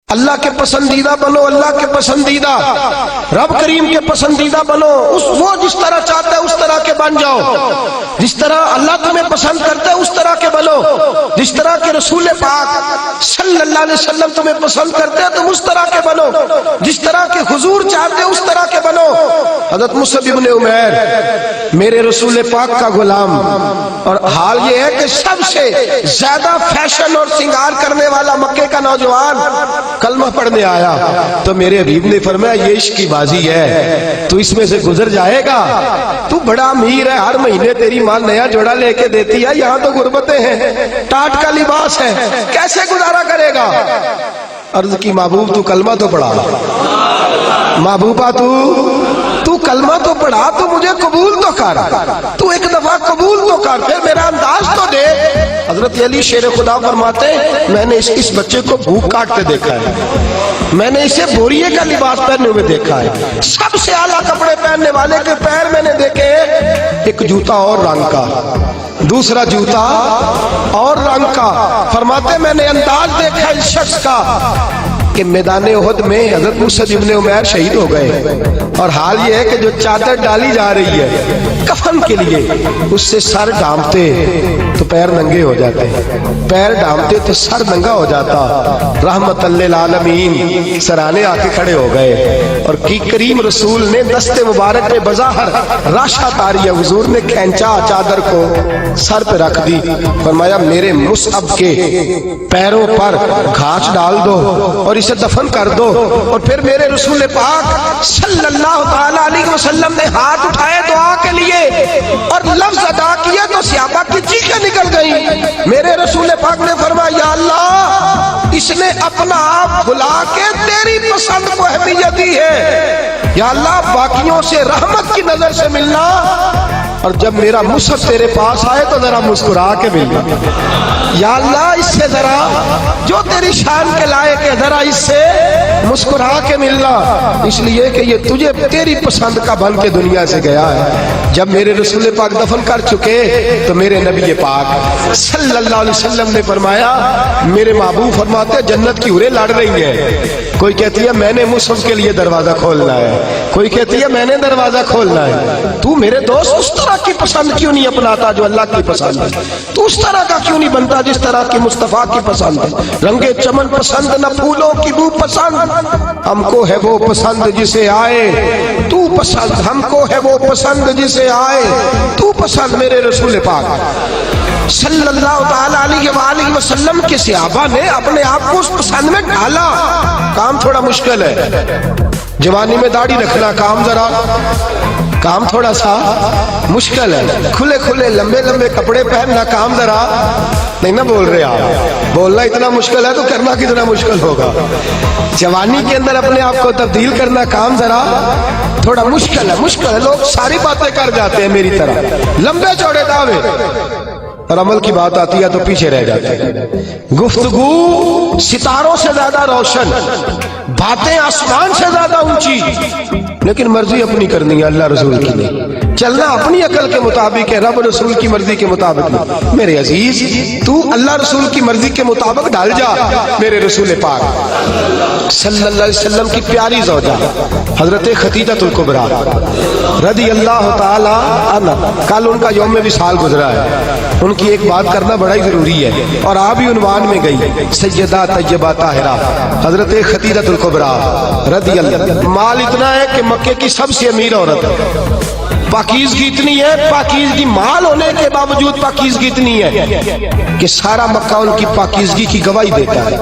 اللہ کے پسندیدہ بنو، اللہ کے پسندیدہ، رب کریم کے پسندیدہ بنو، وہ جس طرح چاہتا ہے اس طرح کے بن جاؤ، جس طرح اللہ تمہیں پسند کرتا ہے اس طرح کے بنو، جس طرح کے رسول پاک صلی اللہ علیہ وسلم تمہیں پسند کرتے ہیں تم اس طرح کے بنو، جس طرح کے حضور چاہتے ہیں اس طرح کے بنو۔ حضرت مصعب ابن عمیر میرے رسول پاک کا غلام، اور حال یہ ہے کہ سب سے زیادہ فیشن اور سنگار کرنے والا مکے کا نوجوان کلمہ پڑھنے آیا تو میرے حبیب نے فرمایا یہ عشق کی بازی ہے، تو اس میں سے گزر جائے گا، تو بڑا امیر ہے، ہر مہینے تیری ماں نیا جوڑا لے کے دیتی ہے، یہاں تو غربتیں ہیں، ٹاٹ کا لباس ہے، کیسے گزارا کرے گا؟ عرض کی محبوب تو کلمہ تو پڑھا، محبوبہ تو کلمہ تو پڑھا، تو مجھے قبول تو کر، تو ایک دفعہ قبول تو کر، پھر میرا انداز تو دے۔ حضرت علی شیر خدا فرماتے میں نے اس بچے کو بھوک کاٹتے دیکھا ہے، میں نے اسے بوریے کا لباس پہننے ہوئے دیکھا ہے، سب سے اعلیٰ کپڑے پہننے والے کے پیر میں نے دیکھے، ایک جوتا اور رنگ کا، دوسرا جوتا اور رنگ کا، فرماتے میں نے انداز دیکھا اس شخص کا کہ میدان احد میں حضرت مصعب ابن عمیر شہید ہو گئے، اور حال یہ ہے کہ جو چادر ڈالی جا رہی ہے کفن کے لیے، اس سے سر ڈھانپتے تو پیر ننگے ہو جاتے، پیر ڈھانپتے تو سر ننگا ہو جاتا، رحمت للعالمین سرانے آ کے کھڑے ہو گئے، اور کی کریم رسول نے دست مبارک پہ بظاہر راشا تاری، حضور نے کھینچا چادر کو سر پہ رکھ دی، فرمایا میرے مصعب کے پیروں پر گھاس ڈال دو اور اسے دفن کر دو، اور پھر میرے رسول پاک صلی اللہ تعالی علیہ وسلم نے ہاتھ اٹھائے دعا کے لیے اور لفظ ادا کیا تو صحابہ کی چیخیں نکل گئی۔ میرے رسول پاک نے فرمایا یا اللہ اس نے اپنا آپ بھلا کے تیری پسند کو اہمیت دی ہے، یا اللہ باقیوں سے رحمت کی نظر سے ملنا، اور جب میرا مصعب تیرے پاس آئے تو ذرا مسکرا کے ملنا، یا اللہ اس سے ذرا جو تیری شان کے لائق ہے ذرا اس سے مسکرا کے ملنا، اس لیے کہ یہ تجھے تیری پسند کا بن کے دنیا سے گیا ہے۔ جب میرے رسول پاک دفن کر چکے تو میرے نبی پاک صلی اللہ علیہ وسلم نے فرمایا، میرے محبوب فرماتے ہیں جنت کی حوریں لڑ رہی ہیں، کوئی کہتی ہے میں نے مصعب کے لیے دروازہ کھولنا ہے، کوئی کہتی ہے میں نے دروازہ کھولنا ہے، تو میرے دوست اس طرح کی پسند کیوں نہیں اپناتا جو اللہ کی پسند ہے؟ تو اس طرح کا کیوں نہیں بنتا جس طرح کی مصطفیٰ کی پسند ہے؟ رنگ چمن پسند نہ پھولوں کی بو پسند، ہم کو ہے وہ پسند جسے آئے تو پسند، ہم کو ہے وہ پسند جسے آئے تو پسند۔ میرے رسول پاک صلی اللہ تعالی علیہ وآلہ وسلم کے صحابہ نے اپنے آپ کو اس پسند میں ڈالا۔ کام تھوڑا مشکل ہے، جوانی میں داڑھی رکھنا کام تھوڑا سا مشکل ہے، کھلے کھلے لمبے لمبے کپڑے پہننا کام ذرا نہیں نہ بول رہے آپ، بولنا اتنا مشکل ہے تو کرنا کتنا مشکل ہوگا۔ جوانی کے اندر اپنے آپ کو تبدیل کرنا کام ذرا تھوڑا مشکل ہے، لوگ ساری باتیں کر جاتے ہیں میری طرح، لمبے چوڑے دعوے، اور عمل کی بات آتی ہے تو پیچھے رہ جاتے ہیں۔ گفتگو ستاروں سے زیادہ روشن، باتیں آسمان سے زیادہ اونچی، لیکن مرضی اپنی کرنی ہے، اللہ رسول کی نہیں، چلنا اپنی عقل کے مطابق ہے، رب رسول کی مرضی کے مطابق نہیں۔ میرے عزیز تو اللہ رسول کی مرضی کے مطابق ڈال جا۔ میرے رسول پاک صلی اللہ علیہ وسلم کی پیاری زوجہ حضرت خدیجہ الکبریٰ رضی اللہ تعالی عنہا، کل ان کا یوم وصال گزرا ہے، ان کی ایک بات کرنا بڑا ہی ضروری ہے، اور آپ بھی عنوان میں گئی سیدہ طیبہ طاہرہ حضرت خدیجہ الکبریٰ رضی اللہ، مال اتنا ہے کہ مکے کی سب سے امیر عورت ہے، پاکیزگی اتنی ہے، پاکیزگی مال ہونے کے باوجود پاکیزگی اتنی ہے کہ سارا مکہ ان کی پاکیزگی کی گواہی دیتا ہے،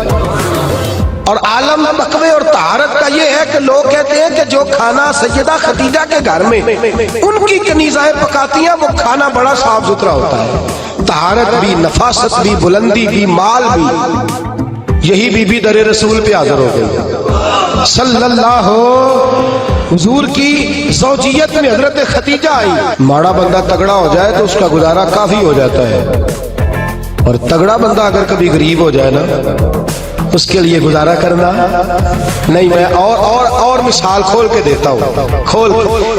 اور عالم تقوی اور طہارت کا یہ ہے کہ لوگ کہتے ہیں کہ جو کھانا سیدہ خدیجہ کے گھر میں ان کی کنیزائیں پکاتی ہیں وہ کھانا بڑا صاف ستھرا ہوتا ہے، طہارت بھی، نفاست بھی، بلندی بھی، مال بھی۔ یہی بی بی در رسول پہ حاضر ہو گئی صلی اللہ، حضور کی زوجیت میں حضرت خدیجہ آئی۔ ماڑا بندہ تگڑا ہو جائے تو اس کا گزارا کافی ہو جاتا ہے، اور تگڑا بندہ اگر کبھی غریب ہو جائے نا اس کے لیے گزارا کرنا نہیں۔ میں اور مثال کھول کے دیتا ہوں،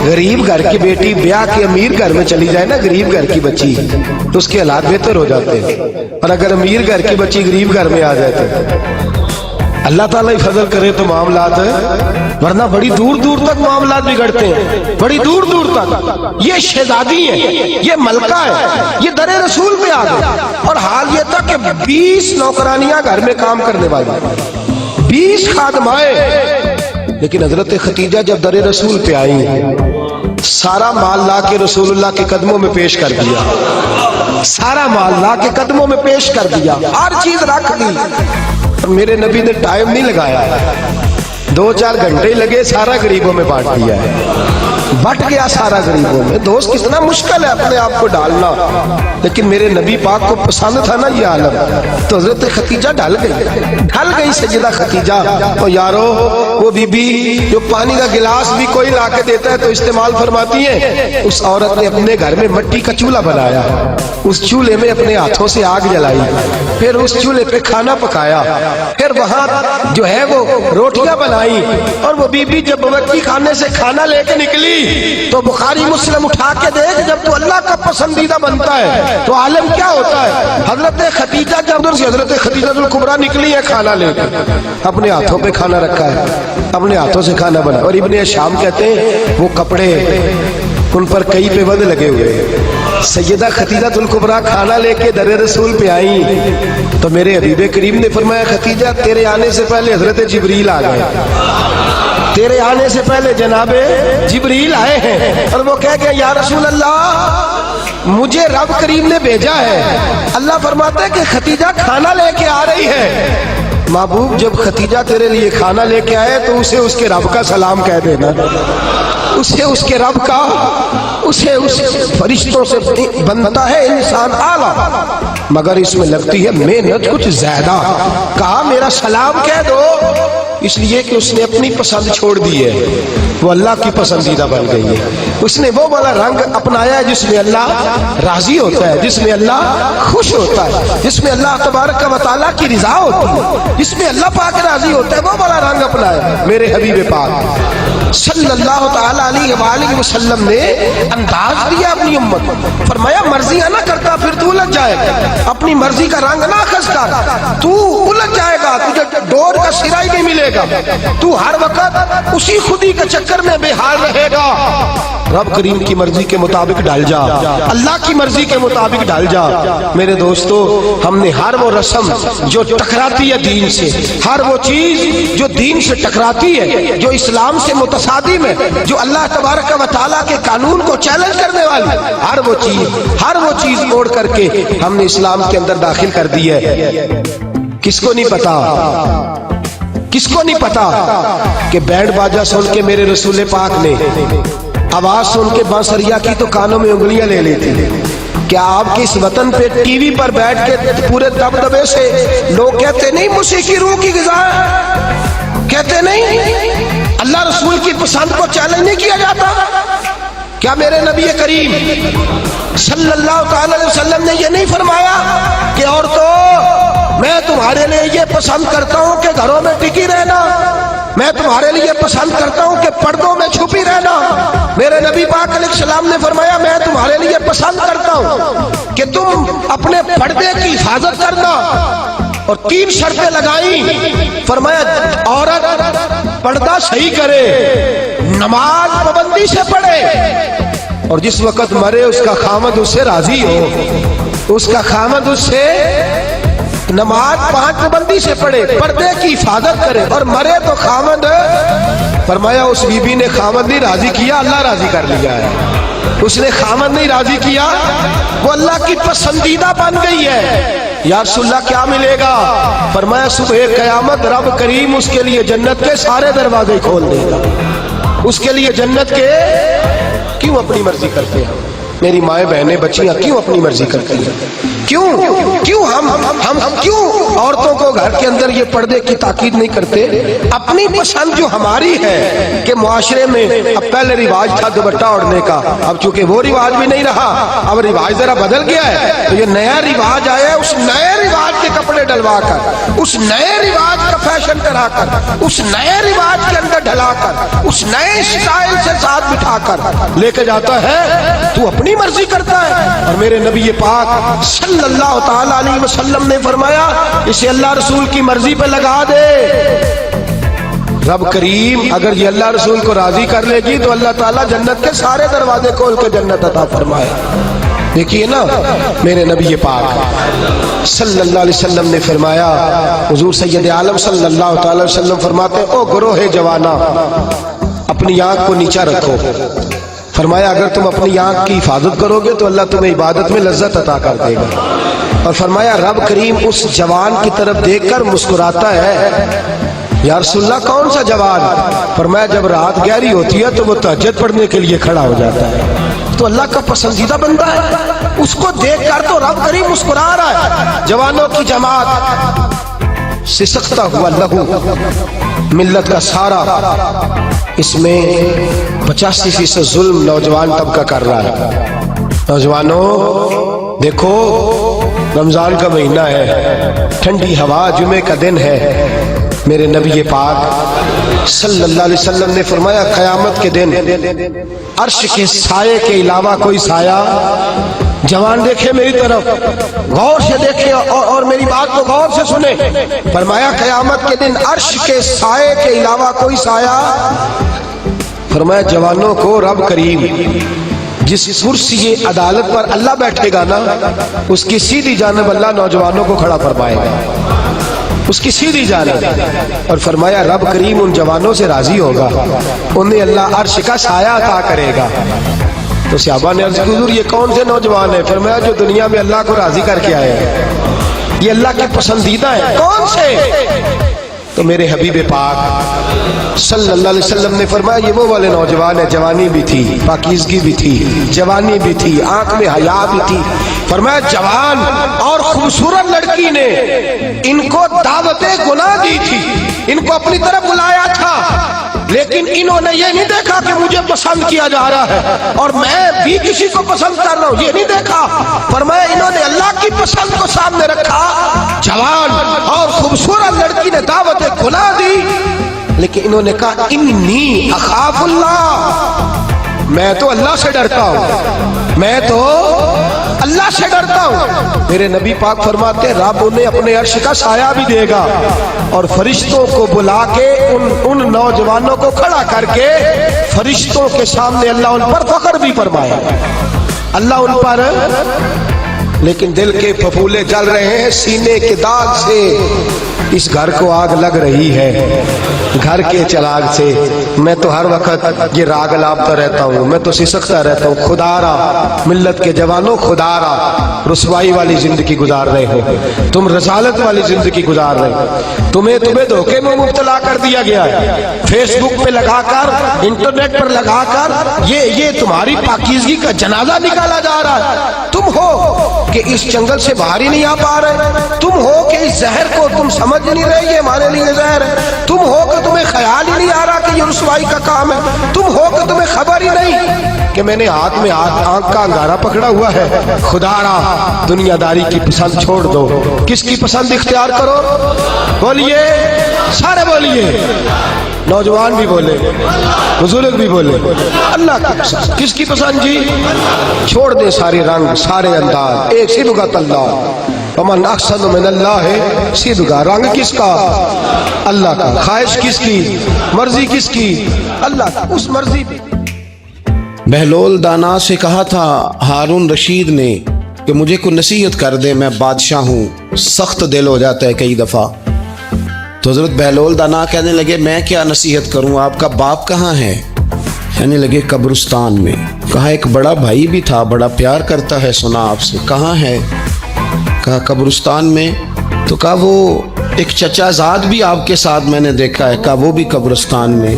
غریب گھر کی بیٹی بیاہ کے امیر گھر میں چلی جائے نا، غریب گھر کی بچی، تو اس کے حالات بہتر ہو جاتے ہیں، اور اگر امیر گھر کی بچی غریب گھر میں آ جائے تو اللہ تعالیٰ ہی فضل کرے تو معاملات ورنہ بڑی دور دور تک معاملات بگڑتے ہیں، بڑی دور دور تک۔ یہ شہزادی ہے، یہ ملکہ ہے، یہ در رسول پہ آ گئے، اور حال یہ تھا کہ 20 نوکرانیاں گھر میں کام کرنے والی، 20 خادمائیں، لیکن حضرت ختیجہ جب در رسول پہ آئی سارا مال لا کے رسول اللہ کے قدموں میں پیش کر دیا، سارا مال لا کے قدموں میں پیش کر دیا، ہر چیز رکھ دی۔ میرے نبی نے ٹائم نہیں لگایا، 2-4 گھنٹے لگے، سارا غریبوں میں بانٹ دیا ہے، بٹ گیا سارا غریبوں میں۔ دوست کتنا مشکل ہے اپنے آپ کو ڈالنا، لیکن میرے نبی پاک کو پسند تھا نا یہ عالم، تو حضرت ختیجہ ڈھل گئی سیدہ ختیجہ۔ اور یارو وہ بی بی جو پانی کا گلاس بھی کوئی لا کے دیتا ہے تو استعمال فرماتی ہے، اس عورت نے اپنے گھر میں مٹی کا چولہا بنایا، اس چولہے میں اپنے ہاتھوں سے آگ جلائی، پھر اس چولہے پہ کھانا پکایا، پھر وہاں جو ہے وہ روٹیاں بنائی، اور وہ بی بی جب باورچی خانے سے کھانا لے کے نکلی تو بخاری مسلم اٹھا کے دیکھ، جب تو اللہ کا پسندیدہ بنتا ہے تو عالم کیا ہوتا ہے۔ حضرت ختیجہ جب ادھر سے حضرت خدیجہ الکبریٰ نکلی ہے کھانا لے کے، اپنے ہاتھوں پہ کھانا رکھا ہے، اپنے ہاتھوں سے کھانا بنا، اور ابن شام کہتے ہیں وہ کپڑے ان پر کئی پہ ود لگے ہوئے۔ سیدہ ختیجہ الکبریٰ کھانا لے کے در رسول پہ آئیں تو میرے حبیب کریم نے فرمایا ختیجہ تیرے آنے سے پہلے حضرت جبریل آ گئے، تیرے آنے سے پہلے جناب جبریل آئے ہیں، اور وہ کہہ گئے یا رسول اللہ مجھے رب کریم نے بھیجا ہے۔ اللہ فرماتا ہے کہ ختیجہ کھانا لے کے آ رہی ہے۔ محبوب جب ختیجہ تیرے لیے کھانا لے کے آئے تو اسے اس کے رب کا سلام کہہ دینا، اسے اس کے رب کا، اسے اس فرشتوں سے بنتا ہے انسان اعلیٰ، مگر اس میں لگتی ہے محنت کچھ زیادہ۔ کہا میرا سلام کہہ دو، اس لیے کہ اس نے اپنی پسند چھوڑ دی ہے، وہ اللہ کی پسندیدہ بن گئی ہے۔ اس نے وہ والا رنگ اپنایا ہے جس میں اللہ راضی ہوتا ہے، جس میں اللہ خوش ہوتا ہے، جس میں اللہ تبارک و تعالیٰ کی رضا ہوتی ہے، جس میں اللہ پاک راضی ہوتا ہے، وہ والا رنگ اپنایا میرے حبیب پاک صلی اللہ تعالیٰ علیہ وآلہ وسلم نے انداز دیا اپنی امت کو۔ فرمایا مرضیاں نہ کرتا پھر تو الجھ جائے گا، اپنی مرضی کا رنگ نہ خس کر، تو الجھ جائے گا، تجھے ڈور کا سرا ہی نہیں ملے گا، تو ہر وقت اسی خودی کے چکر میں بے حال رہے گا۔ رب کریم کی مرضی کے مطابق ڈال جا، اللہ کی مرضی کے مطابق ڈال جا۔ میرے دوستو ہم نے ہر وہ رسم جو ٹکراتی ہے دین سے، ہر وہ چیز جو دین سے ٹکراتی ہے، جو اسلام سے متصادم ہے، جو اللہ تبارک و تعالیٰ کے قانون کو چیلنج کرنے والی، ہر وہ چیز اوڑ کر کے ہم نے اسلام کے اندر داخل کر دی ہے۔ کس کو نہیں پتا، کس کو نہیں پتا کہ بینڈ باجا سن کے میرے رسول پاک نے آواز سن کے بانسریا کی تو کانوں میں انگلیاں لے لی تھی۔ کیا آپ کے اس وطن پہ ٹی وی پر بیٹھ کے پورے دبدبے سے لوگ کہتے نہیں موسیقی روح کی غذا ہے، کہتے نہیں اللہ رسول کی پسند کو چیلنج نہیں کیا جاتا؟ کیا میرے نبی کریم صلی اللہ تعالی علیہ وسلم نے یہ نہیں فرمایا کہ عورتوں میں تمہارے لیے یہ پسند کرتا ہوں کہ گھروں میں ٹکی رہنا، میں تمہارے لیے پسند کرتا ہوں کہ پردوں میں چھپی رہنا؟ میرے نبی پاک علیہ السلام نے فرمایا میں تمہارے لیے پسند کرتا ہوں کہ تم اپنے پردے کی حفاظت کرنا، اور 3 شرطیں لگائیں۔ فرمایا عورت پردہ صحیح کرے، نماز پابندی سے پڑھے، اور جس وقت مرے اس کا خامد اس سے راضی ہو، اس کا خامد اس سے نماز 5 پابندی سے پڑھے، پردے کی حفاظت کرے، اور مرے تو خامد۔ فرمایا اس بی بی نے خامد نہیں راضی کیا، اللہ راضی کر لیا ہے۔ اس نے خامد نہیں راضی کیا، وہ اللہ کی پسندیدہ بن گئی ہے۔ یا رسول اللہ کیا ملے گا؟ فرمایا صبح قیامت رب کریم اس کے لیے جنت کے سارے دروازے کھول دے گا۔ اس کے لیے جنت کے، کیوں اپنی مرضی کرتے ہیں میری مائیں بہنیں بچیاں، کیوں اپنی مرضی کرتی ہیں؟ کیوں ہم کیوں عورتوں کو گھر کے اندر یہ پردے کی تاکید نہیں کرتے؟ اپنی پسند جو ہماری ہے کہ معاشرے میں اب پہلے رواج تھا دوپٹہ اوڑھنے کا، اب چونکہ وہ رواج بھی نہیں رہا، اب رواج ذرا بدل گیا ہے، تو یہ نیا رواج آیا ہے، اس نئے رواج کے کپڑے ڈلوا کر، اس نئے رواج کا فیشن کرا کر، اس نئے رواج کے اندر ڈھلا کر، اس نئے اسٹائل سے ساتھ بٹھا کر لے کے جاتا ہے۔ تو اپنی مرضی کرتا ہے، اور میرے نبی پاک صلی صلی اللہ تعالی علیہ وسلم نے فرمایا اسے اللہ رسول کی مرضی پہ لگا دے. رب کریم اگر یہ اللہ رسول کو راضی کر لے گی تو اللہ تعالیٰ جنت کے سارے دروازے کھول کے جنت عطا فرمائے. دیکھیے نا میرے نبی پاک صلی اللہ علیہ وسلم نے فرمایا, حضور سید عالم صلی اللہ تعالی وسلم فرماتے او گروہ جوانا اپنی آنکھ کو نیچا رکھو. فرمایا اگر تم اپنی آنکھ کی حفاظت کرو گے تو اللہ تمہیں عبادت میں لذت عطا کر دے گا. اور فرمایا رب کریم اس جوان کی طرف دیکھ کر مسکراتا ہے, یا رسول اللہ کون سا جوان؟ فرمایا جب رات گہری ہوتی ہے تو وہ تہجد پڑھنے کے لیے کھڑا ہو جاتا ہے. تو اللہ کا پسندیدہ بندہ ہے, اس کو دیکھ کر تو رب کریم مسکرا رہا ہے. جوانوں کی جماعت سسکتا ہوا لہو ملت کا سارا, اس میں 85% ظلم نوجوان طبقہ کر رہا ہے. نوجوانوں دیکھو رمضان کا مہینہ ہے, ٹھنڈی ہوا, جمعے کا دن ہے. میرے نبی پاک صلی اللہ علیہ وسلم نے فرمایا قیامت کے دن عرش کے سائے کے علاوہ کوئی سایہ, جوان دیکھے میری طرف, غور سے دیکھے اور میری بات کو غور سے سنے. فرمایا قیامت کے دن عرش کے سائے کے علاوہ کوئی سایہ. فرمایا جوانوں کو رب کریم جس کرسی عدالت پر اللہ بیٹھے گا نا اس کی سیدھی جانب اللہ نوجوانوں کو کھڑا فرمائے گا, اس کی سیدھی جانب. اور فرمایا رب کریم ان جوانوں سے راضی ہوگا, انہیں اللہ عرش کا سایہ عطا کرے گا. تو صحابہ نے عرض کی حضور یہ کون سے نوجوان ہیں؟ فرمایا جو دنیا میں اللہ کو راضی کر کے آئے ہیں, یہ اللہ کے پسندیدہ ہیں. کون سے؟ تو میرے حبیب پاک صلی اللہ علیہ وسلم نے فرمایا یہ وہ والے نوجوان ہیں جوانی بھی تھی, پاکیزگی بھی تھی, جوانی بھی تھی, آنکھ میں حیا بھی تھی. فرمایا جوان اور خوبصورت لڑکی نے ان کو دعوت گناہ دی تھی, ان کو اپنی طرف بلایا تھا, لیکن انہوں نے یہ نہیں دیکھا کہ مجھے پسند کیا جا رہا ہے اور میں بھی کسی کو پسند کر رہا ہوں, یہ نہیں دیکھا. فرمایا انہوں نے اللہ کی پسند کو سامنے رکھا. جوان اور خوبصورت لڑکی نے دعوت گناہ دی, لیکن انہوں نے کہا انی اخاف اللہ, میں تو اللہ سے ڈرتا ہوں, میں تو اللہ سے ڈرتا ہوں. میرے نبی پاک فرماتے رب انہیں اپنے عرش کا سایہ بھی دے گا اور فرشتوں کو بلا کے ان نوجوانوں کو کھڑا کر کے فرشتوں کے سامنے اللہ ان پر فخر بھی فرمائے, اللہ ان پر. لیکن دل کے پھپھولے جل رہے ہیں سینے کے داغ سے, اس گھر کو آگ لگ رہی ہے گھر کے چراغ سے. میں تو ہر وقت یہ راگ لاپتا رہتا ہوں, میں تو سسکتا رہتا ہوں. خدا را ملت کے جوانوں, خدا را رسوائی والی زندگی گزار رہے ہو, تم رسالت والی زندگی گزار رہے ہو. تمہیں دھوکے میں مبتلا کر دیا گیا ہے, فیس بک پہ لگا کر, انٹرنیٹ پر لگا کر یہ تمہاری پاکیزگی کا جنازہ نکالا جا رہا ہے. تم ہو کہ اس جنگل سے باہر ہی نہیں آ پا رہے, تم ہو کہ اس زہر کو تم سمجھ نہیں رہے یہ ہمارے لیے زہر ہے, تم ہو کہ تمہیں خیال ہی نہیں آ رہا کہ یہ رسوائی کا کام ہے, تم ہو کہ تمہیں خبر ہی نہیں کہ میں نے ہاتھ میں آنکھ کا انگارہ پکڑا ہوا ہے. خدا را دنیا داری کی پسند چھوڑ دو, کس کی پسند اختیار کرو؟ بولیے, سارے بولیے, نوجوان بھی بولے, بزرگ بھی بولے, اللہ کی پسند. کس کی پسند جی؟ چھوڑ دے سارے رنگ سارے انداز, ایک صبغۃ اللہ, ومن احسن من اللہ صبغہ. رنگ کس کا؟ اللہ کا. خواہش کس کی؟ مرضی کس کی؟ اللہ کا. اس مرضی بھی. بہلول دانا سے کہا تھا ہارون رشید نے کہ مجھے کوئی نصیحت کر دے, میں بادشاہ ہوں. سخت دل ہو جاتا ہے کئی دفعہ. تو حضرت بہلول دانا کہنے لگے میں کیا نصیحت کروں, آپ کا باپ کہاں ہے؟ کہنے لگے قبرستان میں. کہا ایک بڑا بھائی بھی تھا, بڑا پیار کرتا ہے, سنا آپ سے, کہاں ہے؟ کہا قبرستان میں. تو کہا وہ ایک چچا زاد بھی آپ کے ساتھ میں نے دیکھا ہے. کہا وہ بھی قبرستان میں.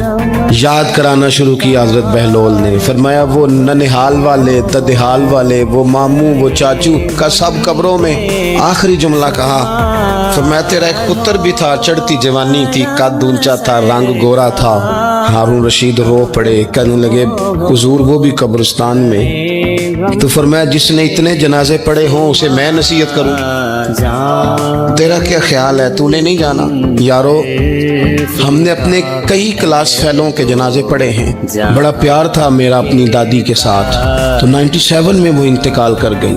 یاد کرانا شروع کیا حضرت بہلول نے. فرمایا وہ ننہال والے, ددہال والے, وہ ماموں, وہ چاچو کا سب قبروں میں. آخری جملہ کہا فرمایا تیرا ایک پتر بھی تھا, چڑھتی جوانی تھی, قد اونچا تھا, رنگ گورا تھا. ہارون رشید رو پڑے, کہنے لگے حضور وہ بھی قبرستان میں. تو فرمایا جس نے اتنے جنازے پڑے ہوں اسے میں نصیحت کروں, تیرا کیا خیال ہے, تو نے نہیں جانا؟ یارو ہم نے اپنے کئی کلاس فیلوں کے جنازے پڑھے ہیں. بڑا پیار تھا میرا اپنی دادی کے ساتھ, تو 97 میں وہ انتقال کر گئی.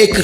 1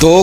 2